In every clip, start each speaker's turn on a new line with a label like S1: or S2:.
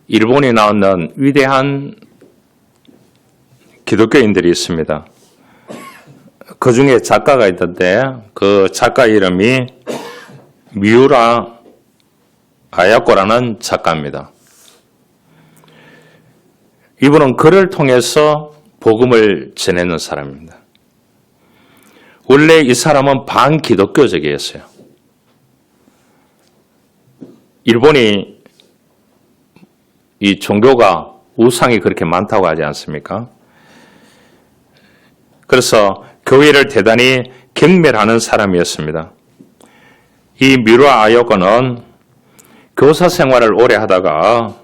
S1: 일본에 나오는 위대한 기독교인들이 있습니다. 그 중에 작가가 있던데 그 작가 이름이 미우라 아야코라는 작가입니다. 이분은 글을 통해서 복음을 전하는 사람입니다. 원래 이 사람은 반기독교적이었어요. 일본이 이 종교가 우상이 그렇게 많다고 하지 않습니까? 그래서 교회를 대단히 경멸하는 사람이었습니다. 이 미루아 아요코는 교사 생활을 오래 하다가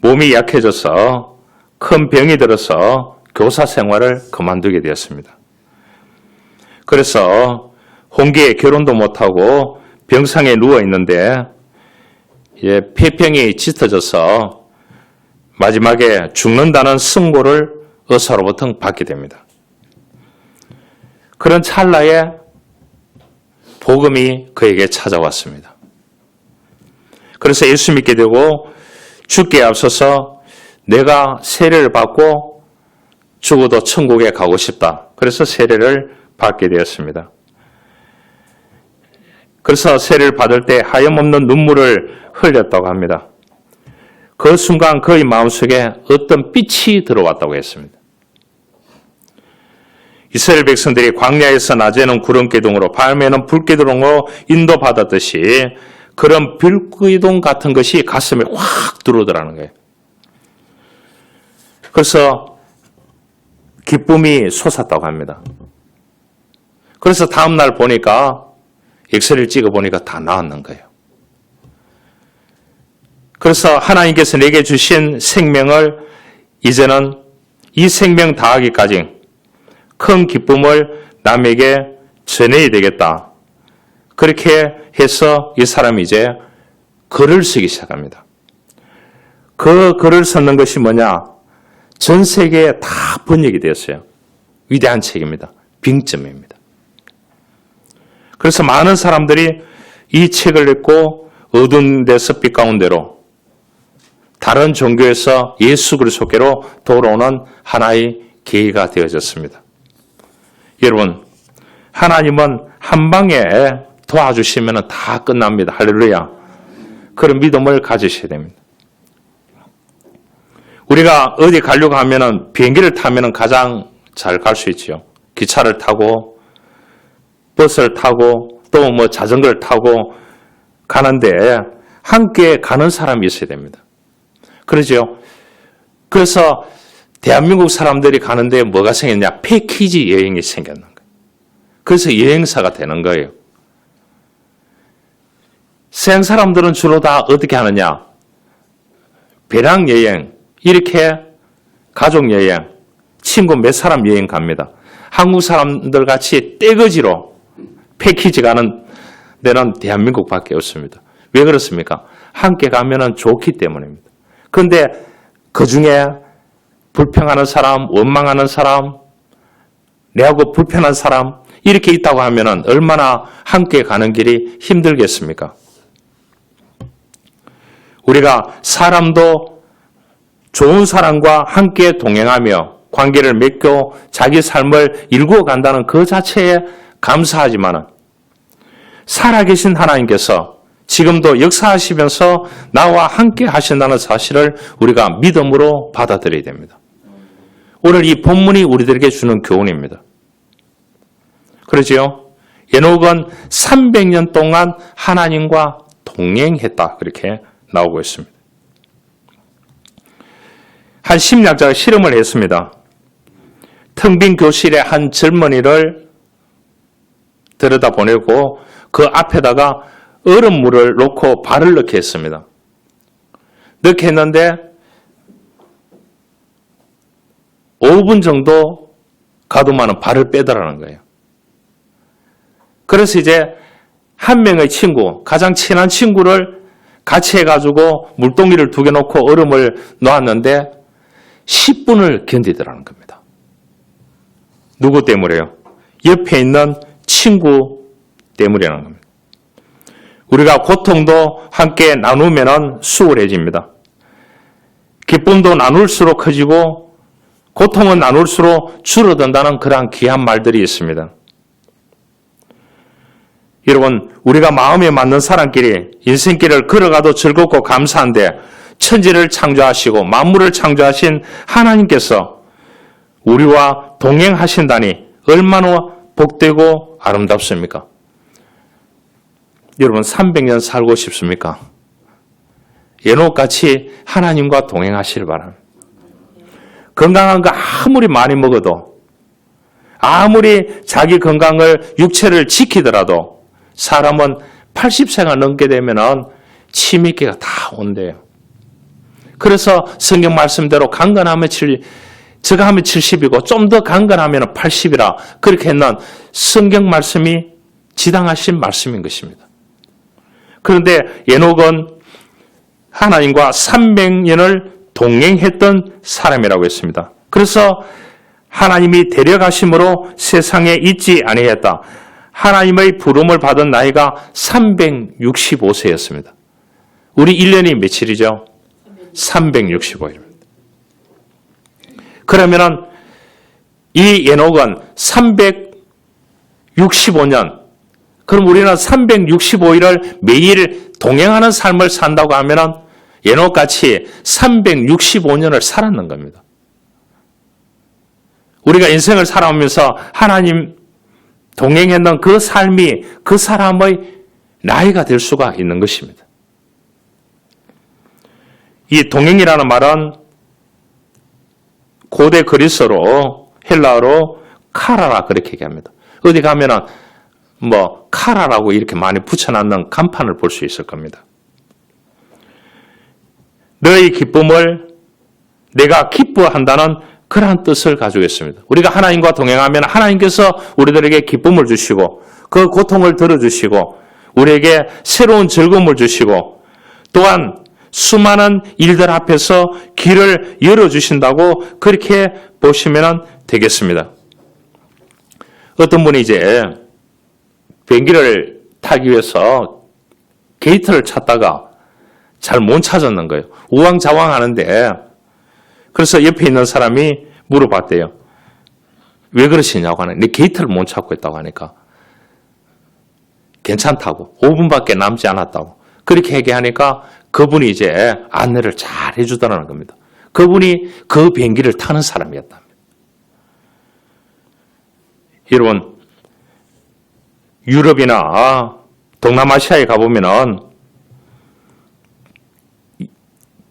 S1: 몸이 약해져서 큰 병이 들어서 교사 생활을 그만두게 되었습니다. 그래서 혼기에 결혼도 못하고 병상에 누워있는데 폐병이 짙어져서 마지막에 죽는다는 승고를 의사로부터 받게 됩니다. 그런 찰나에 복음이 그에게 찾아왔습니다. 그래서 예수 믿게 되고 죽기에 앞서서 내가 세례를 받고 죽어도 천국에 가고 싶다. 그래서 세례를 받게 되었습니다. 그래서 세례를 받을 때 하염없는 눈물을 흘렸다고 합니다. 그 순간 그의 마음속에 어떤 빛이 들어왔다고 했습니다. 이스라엘 백성들이 광야에서 낮에는 구름기둥으로 밤에는 불기둥으로 인도받았듯이 그런 불기둥 같은 것이 가슴에 확 들어오더라는 거예요. 그래서 기쁨이 솟았다고 합니다. 그래서 다음날 보니까 엑스레이를 찍어보니까 다 나왔는 거예요. 그래서 하나님께서 내게 주신 생명을 이제는 이 생명 다하기까지 큰 기쁨을 남에게 전해야 되겠다. 그렇게 해서 이 사람이 이제 글을 쓰기 시작합니다. 그 글을 쓰는 것이 뭐냐? 전 세계에 다 번역이 되었어요. 위대한 책입니다. 빙점입니다. 그래서 많은 사람들이 이 책을 읽고 어두운 데서 빛 가운데로 다른 종교에서 예수 그리스도께로 돌아오는 하나의 계기가 되어졌습니다. 여러분, 하나님은 한 방에 도와주시면 다 끝납니다. 할렐루야. 그런 믿음을 가지셔야 됩니다. 우리가 어디 가려고 하면 비행기를 타면 가장 잘 갈 수 있죠. 기차를 타고 버스를 타고 또 뭐 자전거를 타고 가는데 함께 가는 사람이 있어야 됩니다. 그러죠. 그래서 대한민국 사람들이 가는데 뭐가 생겼냐? 패키지 여행이 생겼는 거예요. 그래서 여행사가 되는 거예요. 서양 사람들은 주로 다 어떻게 하느냐? 배낭여행, 이렇게 가족여행, 친구 몇 사람 여행 갑니다. 한국 사람들 같이 떼거지로 패키지 가는 데는 대한민국밖에 없습니다. 왜 그렇습니까? 함께 가면은 좋기 때문입니다. 그런데 그 중에 불평하는 사람, 원망하는 사람, 내하고 불편한 사람 이렇게 있다고 하면은 얼마나 함께 가는 길이 힘들겠습니까? 우리가 사람도 좋은 사람과 함께 동행하며 관계를 맺고 자기 삶을 일구어 간다는 그 자체에 감사하지만 살아계신 하나님께서 지금도 역사하시면서 나와 함께 하신다는 사실을 우리가 믿음으로 받아들여야 됩니다. 오늘 이 본문이 우리들에게 주는 교훈입니다. 그러지요? 에녹은 300년 동안 하나님과 동행했다. 그렇게 나오고 있습니다. 한 심리학자가 실험을 했습니다. 텅 빈 교실에 한 젊은이를 들여다보내고 그 앞에다가 얼음물을 놓고 발을 넣게 했습니다. 넣게 했는데 5분 정도 가두면 발을 빼더라는 거예요. 그래서 이제 한 명의 친구, 가장 친한 친구를 같이 해가지고 물동이를 2개 놓고 얼음을 놓았는데 10분을 견디더라는 겁니다. 누구 때문에요? 옆에 있는 친구 때문이라는 겁니다. 우리가 고통도 함께 나누면 수월해집니다. 기쁨도 나눌수록 커지고 고통은 나눌수록 줄어든다는 그러한 귀한 말들이 있습니다. 여러분, 우리가 마음에 맞는 사람끼리 인생길을 걸어가도 즐겁고 감사한데 천지를 창조하시고 만물을 창조하신 하나님께서 우리와 동행하신다니 얼마나 복되고 아름답습니까? 여러분, 300년 살고 싶습니까? 에녹같이 하나님과 동행하시길 바랍니다. 건강한 거 아무리 많이 먹어도, 아무리 자기 건강을, 육체를 지키더라도 사람은 80세가 넘게 되면 치매기가 다 온대요. 그래서 성경 말씀대로 강건하면 저가 하면 70이고 좀 더 강건하면 80이라 그렇게 했는 성경 말씀이 지당하신 말씀인 것입니다. 그런데 에녹은 하나님과 300년을 동행했던 사람이라고 했습니다. 그래서 하나님이 데려가심으로 세상에 있지 아니했다. 하나님의 부름을 받은 나이가 365세였습니다. 우리 1년이 며칠이죠? 365일입니다. 그러면은 이 에녹은 365년, 그럼 우리는 365일을 매일 동행하는 삶을 산다고 하면은 에녹같이 365년을 살았는 겁니다. 우리가 인생을 살아오면서 하나님 동행했는 그 삶이 그 사람의 나이가 될 수가 있는 것입니다. 이 동행이라는 말은 고대 그리스어로 헬라어로 카라라 그렇게 얘기합니다. 어디 가면은 카라라고 이렇게 많이 붙여놨는 간판을 볼 수 있을 겁니다. 너의 기쁨을 내가 기뻐한다는 그러한 뜻을 가지고 있습니다. 우리가 하나님과 동행하면 하나님께서 우리들에게 기쁨을 주시고 그 고통을 들어주시고 우리에게 새로운 즐거움을 주시고 또한 수많은 일들 앞에서 길을 열어주신다고 그렇게 보시면 되겠습니다. 어떤 분이 이제 비행기를 타기 위해서 게이트를 찾다가 잘 못 찾았는 거예요. 우왕좌왕 하는데 그래서 옆에 있는 사람이 물어봤대요. 왜 그러시냐고 하네. 내 게이트를 못 찾고 있다고 하니까 괜찮다고. 5분밖에 남지 않았다고. 그렇게 얘기하니까 그분이 이제 안내를 잘 해주더라는 겁니다. 그분이 그 비행기를 타는 사람이었답니다. 여러분, 유럽이나 동남아시아에 가보면은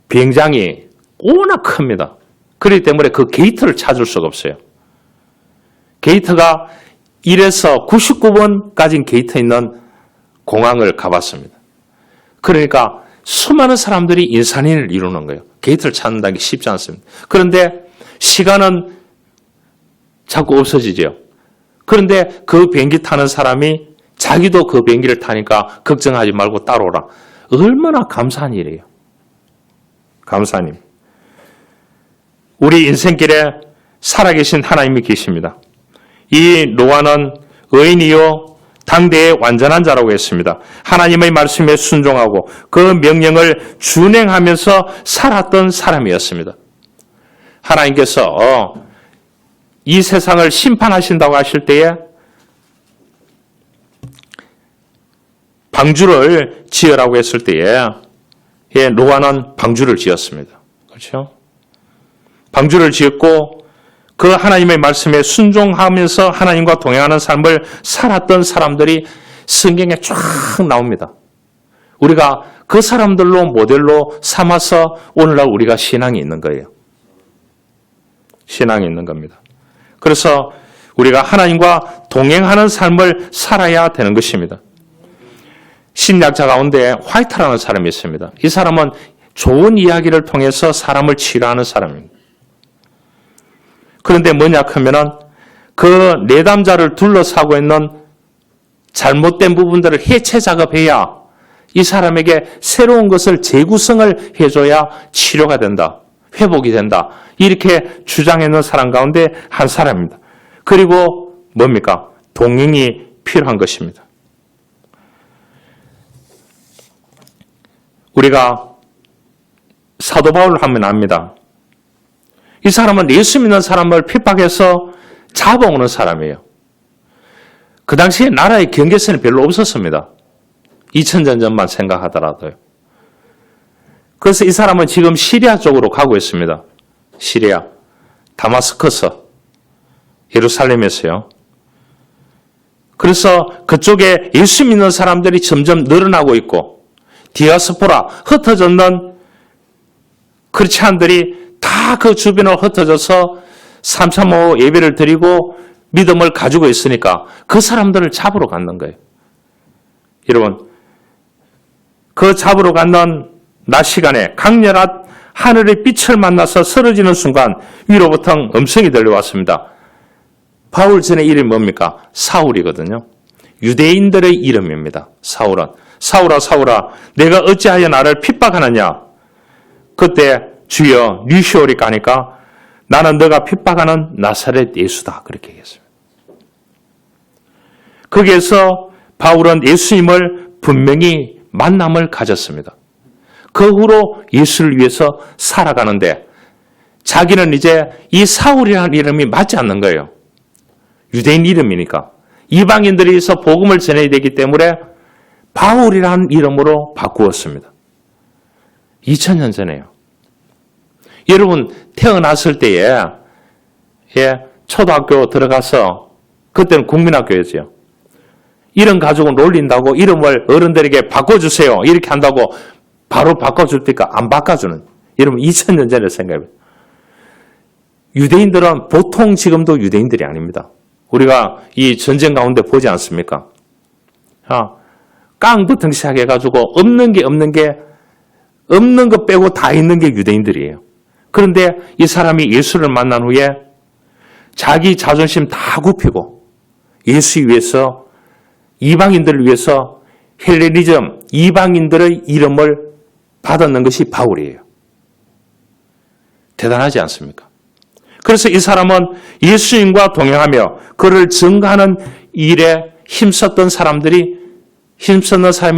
S1: 비행장이 워낙 큽니다. 그렇기 때문에 그 게이트를 찾을 수가 없어요. 게이트가 1에서 99번까지 게이트 있는 공항을 가봤습니다. 그러니까 수많은 사람들이 인산인을 이루는 거예요. 게이트를 찾는다는 게 쉽지 않습니다. 그런데 시간은 자꾸 없어지죠. 그런데 그 비행기 타는 사람이 자기도 그 비행기를 타니까 걱정하지 말고 따라오라. 얼마나 감사한 일이에요. 감사한 일. 우리 인생길에 살아계신 하나님이 계십니다. 이 노아는 의인이요 당대의 완전한 자라고 했습니다. 하나님의 말씀에 순종하고 그 명령을 준행하면서 살았던 사람이었습니다. 하나님께서 이 세상을 심판하신다고 하실 때에 방주를 지으라고 했을 때에 노아는 방주를 지었습니다. 그렇죠? 방주를 지었고 그 하나님의 말씀에 순종하면서 하나님과 동행하는 삶을 살았던 사람들이 성경에 쫙 나옵니다. 우리가 그 사람들로 모델로 삼아서 오늘날 우리가 신앙이 있는 거예요. 신앙이 있는 겁니다. 그래서 우리가 하나님과 동행하는 삶을 살아야 되는 것입니다. 신약자 가운데 화이트라는 사람이 있습니다. 이 사람은 좋은 이야기를 통해서 사람을 치료하는 사람입니다. 그런데 뭐냐 하면은 그 내담자를 둘러싸고 있는 잘못된 부분들을 해체 작업해야 이 사람에게 새로운 것을 재구성을 해줘야 치료가 된다. 회복이 된다. 이렇게 주장했는 사람 가운데 한 사람입니다. 그리고 뭡니까? 동행이 필요한 것입니다. 우리가 사도 바울을 하면 압니다. 이 사람은 예수 믿는 사람을 핍박해서 잡아오는 사람이에요. 그 당시에 나라의 경계선이 별로 없었습니다. 2000년 전만 생각하더라도요. 그래서 이 사람은 지금 시리아 쪽으로 가고 있습니다. 시리아, 다마스커스, 예루살렘에서요. 그래서 그쪽에 예수 믿는 사람들이 점점 늘어나고 있고 디아스포라, 흩어졌는 크리스찬들이 다 그 주변으로 흩어져서 335 예배를 드리고 믿음을 가지고 있으니까 그 사람들을 잡으러 갔는 거예요. 여러분, 그 잡으러 갔는 낮 시간에 강렬한 하늘의 빛을 만나서 쓰러지는 순간 위로부터 음성이 들려왔습니다. 바울 전의 이름이 뭡니까? 사울이거든요. 유대인들의 이름입니다. 사울은. 사울아, 사울아, 내가 어찌하여 나를 핍박하느냐? 그때 주여 류시오리 가니까 나는 너가 핍박하는 나사렛 예수다. 그렇게 얘기했습니다. 거기에서 바울은 예수님을 분명히 만남을 가졌습니다. 그 후로 예수를 위해서 살아가는데 자기는 이제 이 사울이라는 이름이 맞지 않는 거예요. 유대인 이름이니까. 이방인들에서 복음을 전해야 되기 때문에 바울이라는 이름으로 바꾸었습니다. 2000년 전에요. 여러분 태어났을 때에 초등학교 들어가서 그때는 국민학교였죠. 이름 가지고 놀린다고 이름을 어른들에게 바꿔주세요. 이렇게 한다고 바로 바꿔줄 때가 안 바꿔주는. 여러분 2000년 전에 생각해요. 유대인들은 보통 지금도 유대인들이 아닙니다. 우리가 이 전쟁 가운데 보지 않습니까? 깡부터 시작해가지고 없는 것 빼고 다 있는 게 유대인들이에요. 그런데 이 사람이 예수를 만난 후에 자기 자존심 다 굽히고 예수 위해서 이방인들을 위해서 헬레니즘, 이방인들의 이름을 받았는 것이 바울이에요. 대단하지 않습니까? 그래서 이 사람은 예수님과 동행하며 그를 증거하는 일에 힘썼던 사람이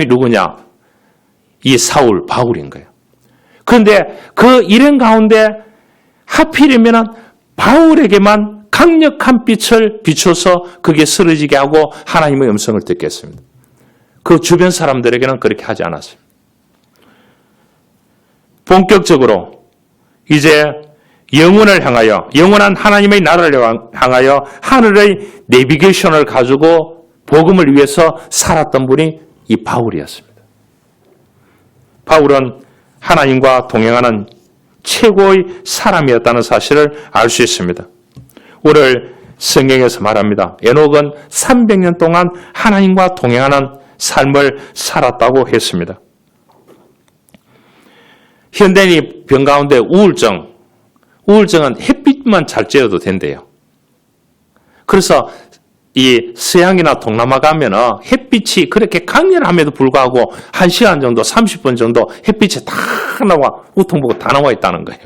S1: 누구냐? 이 사울, 바울인 거예요. 그런데 그 일행 가운데 하필이면 바울에게만 강력한 빛을 비춰서 그게 쓰러지게 하고 하나님의 음성을 듣게 했습니다. 그 주변 사람들에게는 그렇게 하지 않았습니다. 본격적으로 이제 영혼을 향하여, 영원한 하나님의 나라를 향하여 하늘의 내비게이션을 가지고 복음을 위해서 살았던 분이 이 바울이었습니다. 바울은 하나님과 동행하는 최고의 사람이었다는 사실을 알 수 있습니다. 오늘 성경에서 말합니다. 에녹은 300년 동안 하나님과 동행하는 삶을 살았다고 했습니다. 현대인이 병 가운데 우울증은 햇빛만 잘 쬐어도 된대요. 그래서 이 서양이나 동남아 가면은 햇빛이 그렇게 강렬함에도 불구하고 1시간 정도, 30분 정도 햇빛이 다 나와, 우통보고 다 나와 있다는 거예요.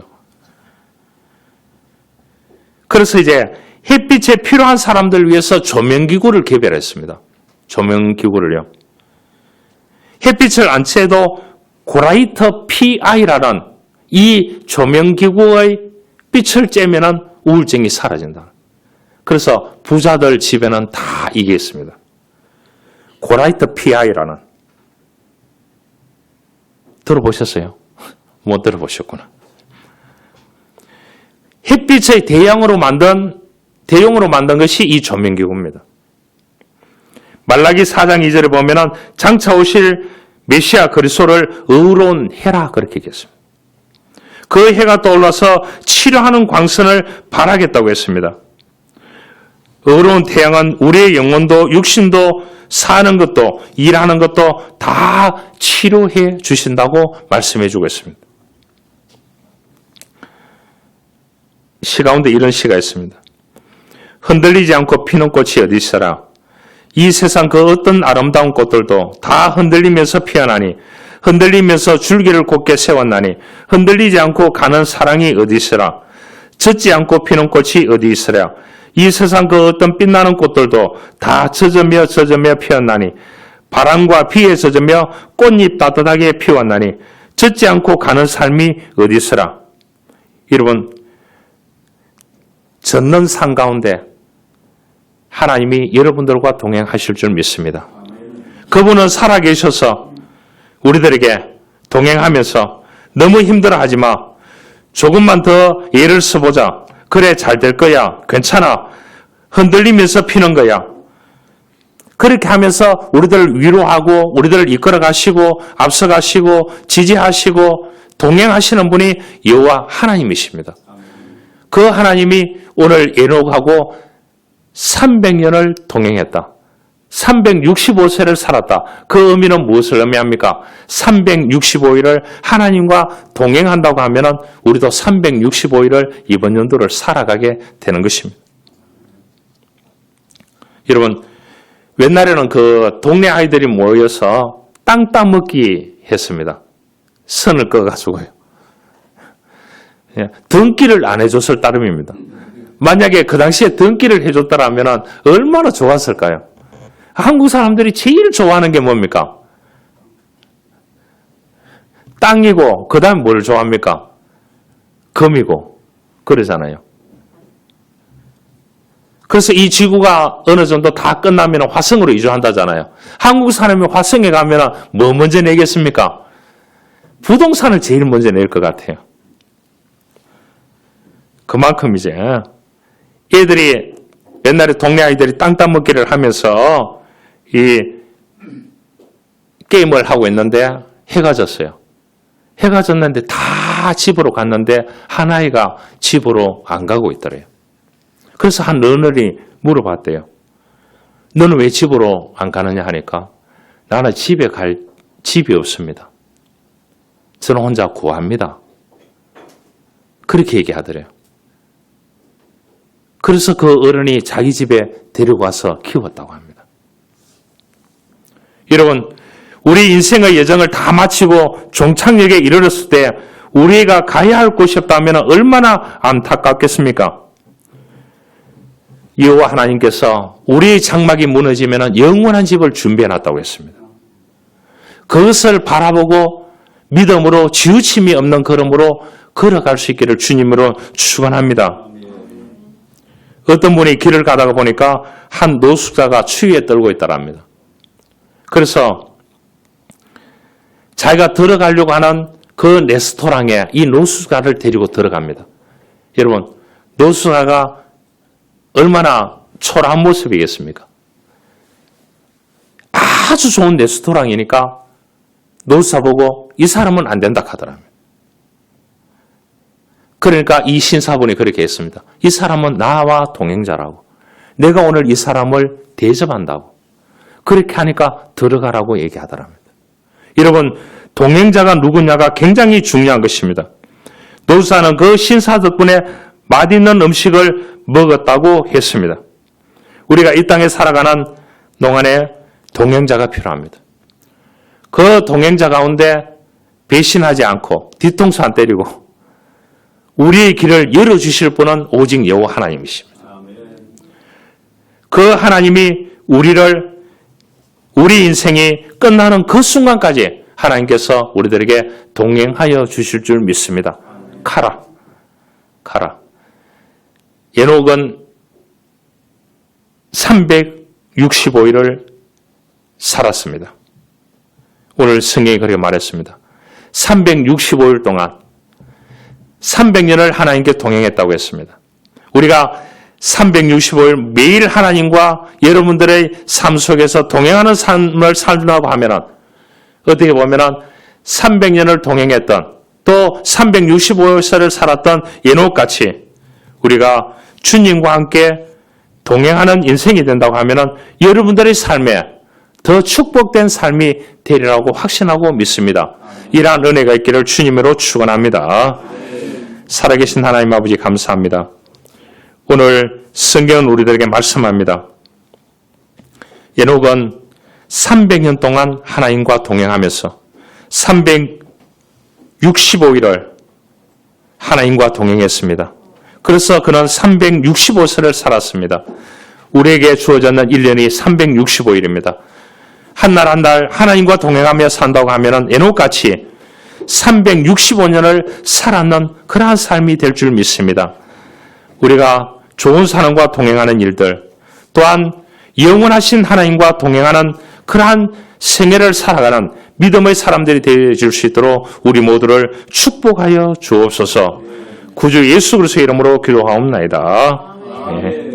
S1: 그래서 이제 햇빛에 필요한 사람들 위해서 조명기구를 개발했습니다. 조명기구를요. 햇빛을 안 쬐도 고라이터 PI라는 이 조명기구의 빛을 쬐면은 우울증이 사라진다. 그래서 부자들 집에는 다 이게 있습니다. 고라이터 PI라는. 들어보셨어요? 못 들어보셨구나. 햇빛의 대용으로 만든 것이 이 조명기구입니다. 말라기 4장 2절에 보면은 장차 오실 메시아 그리스도를 의로운 해라 그렇게 얘기했습니다. 그 해가 떠올라서 치료하는 광선을 발하겠다고 했습니다. 의로운 태양은 우리의 영혼도 육신도 사는 것도 일하는 것도 다 치료해 주신다고 말씀해 주고 있습니다. 시 가운데 이런 시가 있습니다. 흔들리지 않고 피는 꽃이 어디 있어라. 이 세상 그 어떤 아름다운 꽃들도 다 흔들리면서 피어나니 흔들리면서 줄기를 곧게 세웠나니 흔들리지 않고 가는 사랑이 어디 있으라. 젖지 않고 피는 꽃이 어디 있으라. 이 세상 그 어떤 빛나는 꽃들도 다 젖으며 피었나니 바람과 비에 젖으며 꽃잎 따뜻하게 피웠나니 젖지 않고 가는 삶이 어디 있으라. 여러분, 젖는 산 가운데 하나님이 여러분들과 동행하실 줄 믿습니다. 그분은 살아계셔서 우리들에게 동행하면서 너무 힘들어하지 마. 조금만 더 예를 써보자. 그래, 잘 될 거야. 괜찮아. 흔들리면서 피는 거야. 그렇게 하면서 우리들을 위로하고 우리들을 이끌어 가시고 앞서 가시고 지지하시고 동행하시는 분이 여호와 하나님이십니다. 그 하나님이 오늘 에녹하고 300년을 동행했다. 365세를 살았다. 그 의미는 무엇을 의미합니까? 365일을 하나님과 동행한다고 하면 우리도 365일을 이번 연도를 살아가게 되는 것입니다. 여러분, 옛날에는 그 동네 아이들이 모여서 땅 따먹기 했습니다. 선을 꺼가지고요. 등기를 안 해줬을 따름입니다. 만약에 그 당시에 등기를 해줬더라면 얼마나 좋았을까요? 한국 사람들이 제일 좋아하는 게 뭡니까? 땅이고 그 다음 뭘 좋아합니까? 금이고 그러잖아요. 그래서 이 지구가 어느 정도 다 끝나면 화성으로 이주한다잖아요. 한국 사람이 화성에 가면 뭐 먼저 내겠습니까? 부동산을 제일 먼저 낼 것 같아요. 그만큼 이제 애들이 옛날에 동네 아이들이 땅 따먹기를 하면서 이 게임을 하고 있는데 해가 졌어요. 해가 졌는데 다 집으로 갔는데 한 아이가 집으로 안 가고 있더래요. 그래서 한 어른이 물어봤대요. 너는 왜 집으로 안 가느냐 하니까 나는 집에 갈 집이 없습니다. 저는 혼자 구합니다. 그렇게 얘기하더래요. 그래서 그 어른이 자기 집에 데리고 와서 키웠다고 합니다. 여러분, 우리 인생의 여정을 다 마치고 종착역에 이르렀을 때 우리가 가야 할 곳이 없다면 얼마나 안타깝겠습니까? 여호와 하나님께서 우리의 장막이 무너지면 영원한 집을 준비해놨다고 했습니다. 그것을 바라보고 믿음으로 지우침이 없는 걸음으로 걸어갈 수 있기를 주님으로 축원합니다. 어떤 분이 길을 가다가 보니까 한 노숙자가 추위에 떨고 있더랍니다. 그래서 자기가 들어가려고 하는 그 레스토랑에 이 노숙자를 데리고 들어갑니다. 여러분, 노숙자가 얼마나 초라한 모습이겠습니까? 아주 좋은 레스토랑이니까 노숙자 보고 이 사람은 안 된다 하더랍니다. 그러니까 이 신사분이 그렇게 했습니다. 이 사람은 나와 동행자라고. 내가 오늘 이 사람을 대접한다고. 그렇게 하니까 들어가라고 얘기하더랍니다. 여러분, 동행자가 누구냐가 굉장히 중요한 것입니다. 노숙자는 그 신사 덕분에 맛있는 음식을 먹었다고 했습니다. 우리가 이 땅에 살아가는 동안에 동행자가 필요합니다. 그 동행자 가운데 배신하지 않고 뒤통수 안 때리고 우리의 길을 열어주실 분은 오직 여호와 하나님이십니다. 그 하나님이 우리 인생이 끝나는 그 순간까지 하나님께서 우리들에게 동행하여 주실 줄 믿습니다. 가라. 에녹은 365일을 살았습니다. 오늘 성경이 그렇게 말했습니다. 365일 동안 300년을 하나님께 동행했다고 했습니다. 우리가 365일 매일 하나님과 여러분들의 삶 속에서 동행하는 삶을 살라고 하면 어떻게 보면 300년을 동행했던 또 365세를 살았던 에녹같이 우리가 주님과 함께 동행하는 인생이 된다고 하면 여러분들의 삶에 더 축복된 삶이 되리라고 확신하고 믿습니다. 이러한 은혜가 있기를 주님으로 축원합니다. 살아계신 하나님 아버지 감사합니다. 오늘 성경은 우리들에게 말씀합니다. 에녹은 300년 동안 하나님과 동행하면서 365일을 하나님과 동행했습니다. 그래서 그는 365세를 살았습니다. 우리에게 주어졌는 1년이 365일입니다. 한 날 한 날 하나님과 동행하며 산다고 하면 에녹같이 365년을 살았는 그러한 삶이 될 줄 믿습니다. 우리가 좋은 사람과 동행하는 일들, 또한 영원하신 하나님과 동행하는 그러한 생애를 살아가는 믿음의 사람들이 되어줄 수 있도록 우리 모두를 축복하여 주옵소서. 구주 예수 그리스도의 이름으로 기도하옵나이다. 네.